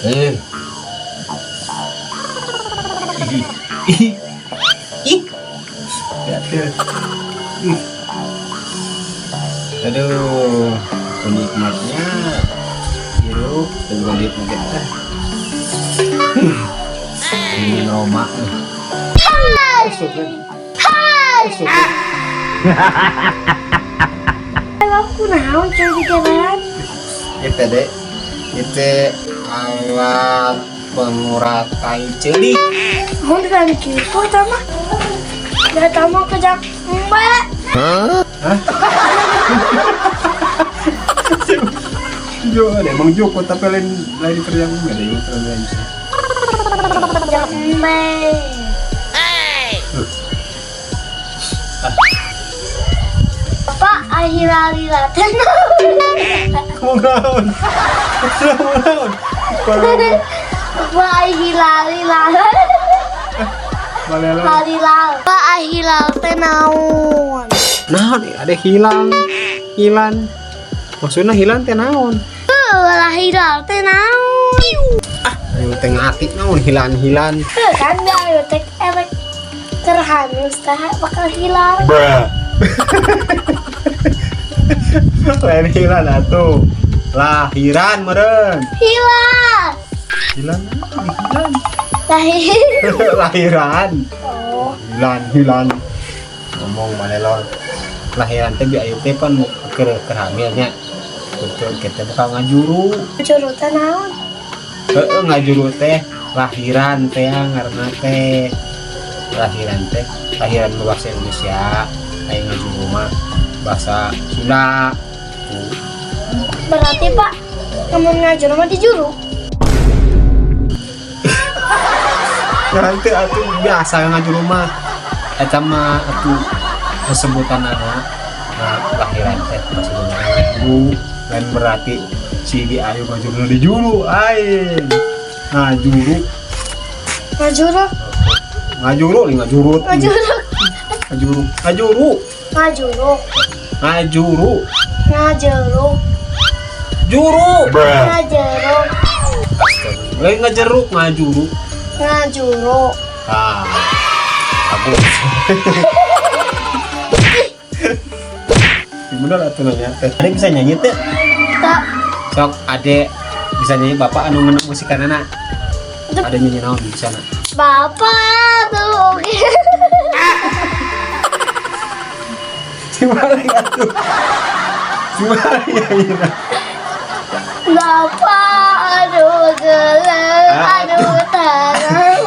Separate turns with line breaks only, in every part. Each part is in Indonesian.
Eh. Aduh, penikmatnya hirup dengan kita. Ini Roma.
Aku naon jadi keran.
Itu deh, itu alat pengurat tai celik.
Mau kan gitu sama. Ya sama kejak mbak.
Hah? Jo, emang Joko tapi lain kerja nggak ada yang terlalu sih.
Kejak mbak. Bapak akhir-akhir
Kamu naon? Kamu naon?
Bapak akhir-akhir
Balela.
Pak hilal teh naon?
Naon? Ada hilang. Maksudnya hilang teh naon?
Lah hilal teh naon?
Ayo teh ngati naon hilan.
Kan ayo teh efek terhanus teh bakal hilang.
Lain hilan atuh. Lahiran meureun.
Hilang.
Hilan.
Lahir.
Lahiran.
Oh,
Hilan. Ngomong balelon. Lahiran teh bi aya teh pan keur hamilnya. Betul kita bakal ngajuru.
curut teh naon?
Heeh ngajuru teh lahiran teh ngaranna teh. Lahiran bahasa Indonesia. Aya ngajuru mah bahasa Sunda. Tuh.
Berarti Pak, kamu ngajar sama di juru?
Nanti atuh biasa ngajuru mah eta mah atuh sebutan anak lahiran teh maksudnya ngajuru lain berarti si di ayu ngajuru di juru aing ngajuru
Ngajuru?
ngajuru nih ngajurut
Ngajuru?
ngajuru
Ngajuru?
ngajuru
Ngajeru?
juru
Ngajeru?
lain ngajeruk ngajuru
Ngajuru?
aku bener atuh nanya teh ada bisa nyanyi teh
Tak.
sok ade bisa nyanyi bapak anu ngeunang musikanana ada nyanyi naon di sana
Bapak tuh.
gimana atuh gimana nyanyi
Bapak, aduh gelap, aduh tangan.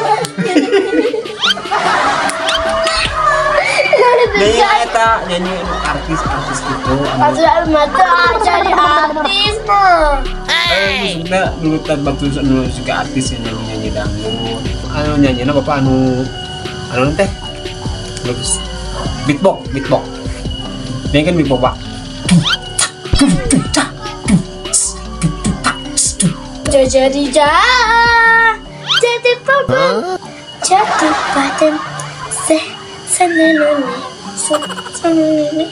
nyanyi eta nyanyi artis gitu
Aduh mata jadi artis mah.
maksudnya dulu kan waktu anu juga artis yang nyanyi dangdut anu nyanyinya bapak anu teh beatbox ini kan beatbox pak
Jadi problem, jadi badan, senenoni, senenoni.